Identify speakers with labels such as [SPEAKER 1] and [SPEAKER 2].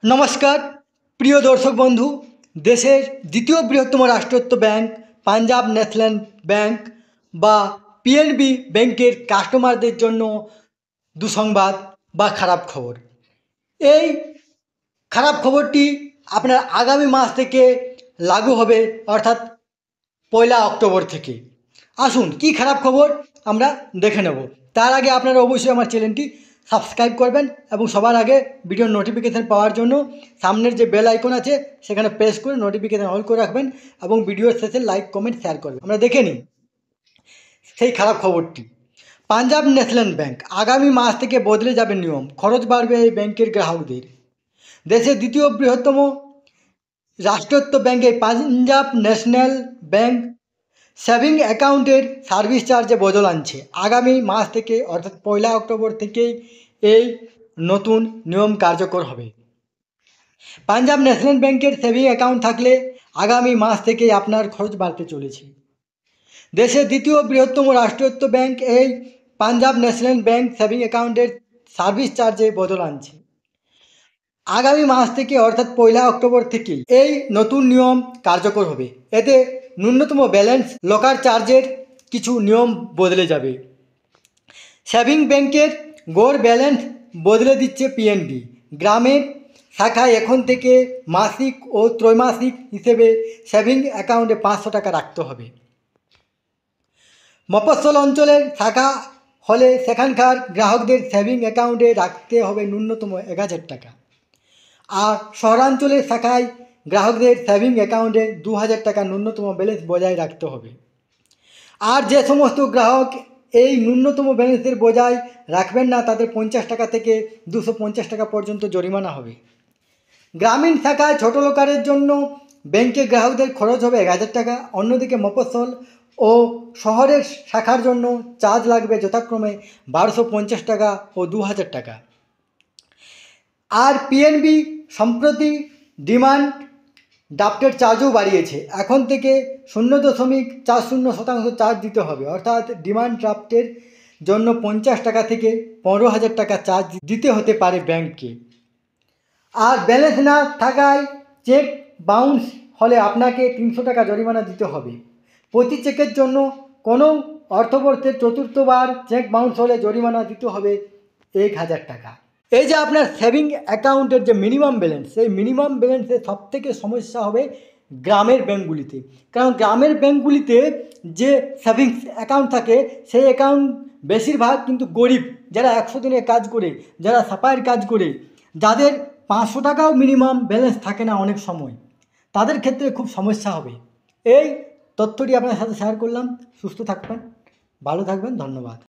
[SPEAKER 1] নমস্কার প্রিয় দর্শক বন্ধু। দেশের দ্বিতীয় বৃহত্তম রাষ্ট্রায়ত্ত ব্যাংক পাঞ্জাব ন্যাশনাল ব্যাংক বা পিএনবি ব্যাংকের কাস্টমারদের জন্য দুঃসংবাদ বা খারাপ খবর। এই খারাপ খবরটি আপনার আগামী মাস থেকে লাগু হবে, অর্থাৎ 1 অক্টোবর থেকে। আসুন কি খারাপ খবর আমরা দেখে নেব। তার আগে আপনারা অবশ্যই আমার চ্যানেলটি সাবস্ক্রাইব করবেন এবং সবার আগে ভিডিওর নোটিফিকেশান পাওয়ার জন্য সামনের যে বেল আইকন আছে সেখানে প্রেস করে নোটিফিকেশান অল করে রাখবেন এবং ভিডিওর শেষে লাইক কমেন্ট শেয়ার করবেন। আমরা দেখে নিই সেই খারাপ খবরটি। পাঞ্জাব ন্যাশনাল ব্যাংক আগামী মাস থেকে বদলে যাবে নিয়ম, খরচ বাড়বে এই ব্যাংকের গ্রাহকদের। দেশের দ্বিতীয় বৃহত্তম রাষ্ট্রায়ত্ত ব্যাংকে পাঞ্জাব ন্যাশনাল ব্যাংক সেভিং অ্যাকাউন্টের সার্ভিস চার্জে বদল আনছে। আগামী মাস থেকে অর্থাৎ 1 অক্টোবর থেকেই এই নতুন নিয়ম কার্যকর হবে। পাঞ্জাব ন্যাশনাল ব্যাংকের সেভিং অ্যাকাউন্ট থাকলে আগামী মাস থেকেই আপনার খরচ বাড়তে চলেছে। দেশের দ্বিতীয় বৃহত্তম রাষ্ট্রায়ত্ত ব্যাংক এই পাঞ্জাব ন্যাশনাল ব্যাংক সেভিং অ্যাকাউন্টের সার্ভিস চার্জে বদল আনছে। আগামী মাস থেকে অর্থাৎ 1 অক্টোবর থেকেই এই নতুন নিয়ম কার্যকর হবে। এতে ন্যূনতম ব্যালেন্স লকার চার্জের কিছু নিয়ম বদলে যাবে। সেভিং ব্যাংকের গড় ব্যালেন্স বদলে দিচ্ছে পিএনবি। গ্রামের শাখায় এখন থেকে মাসিক ও ত্রৈমাসিক হিসেবে সেভিং অ্যাকাউন্টে 500 টাকা রাখতে হবে। মফস্বল অঞ্চলের শাখা হলে সেখানকার গ্রাহকদের সেভিং অ্যাকাউন্টে রাখতে হবে ন্যূনতম 1000 টাকা। আর শহরাঞ্চলের শাখায় গ্রাহকদের সেভিং অ্যাকাউন্টে 2000 টাকা ন্যূনতম ব্যালেন্স বজায় রাখতে হবে। আর যে সমস্ত গ্রাহক এই ন্যূনতম ব্যালেন্সের বজায় রাখবেন না তাদের 50 টাকা থেকে 250 টাকা পর্যন্ত জরিমানা হবে। গ্রামীণ শাখায় ছোটো লোকারের জন্য ব্যাংকে গ্রাহকদের খরচ হবে 1000 টাকা। অন্যদিকে মফস্বল ও শহরের শাখার জন্য চার্জ লাগবে যথাক্রমে 1250 টাকা ও 2000 টাকা। আর পিএনবি সম্প্রতি ডিমান্ড ড্রাফটের চার্জও বাড়িয়েছে। এখন থেকে 0.40% চার্জ দিতে হবে, অর্থাৎ ডিমান্ড ড্রাফটের জন্য 50 টাকা থেকে 15,000 টাকা চার্জ দিতে হতে পারে ব্যাংককে। আর ব্যালেন্স না থাকায় চেক বাউন্স হলে আপনাকে 300 টাকা জরিমানা দিতে হবে। প্রতি চেকের জন্য কোনো অর্থবর্ষের চতুর্থবার চেক বাউন্স হলে জরিমানা দিতে হবে 1000 টাকা। এই যে আপনার সেভিং অ্যাকাউন্টের যে মিনিমাম ব্যালেন্স, সেই মিনিমাম ব্যালেন্সে সবথেকে সমস্যা হবে গ্রামের ব্যাঙ্কগুলিতে। কারণ গ্রামের ব্যাঙ্কগুলিতে যে সেভিংস অ্যাকাউন্ট থাকে সেই অ্যাকাউন্ট বেশিরভাগ কিন্তু গরিব, যারা 100 দিনে কাজ করে, যারা সাফাইয়ের কাজ করে, যাদের 500 টাকাও মিনিমাম ব্যালেন্স থাকে না অনেক সময়, তাদের ক্ষেত্রে খুব সমস্যা হবে। এই তথ্যটি আপনার সাথে শেয়ার করলাম। সুস্থ থাকবেন, ভালো থাকবেন, ধন্যবাদ।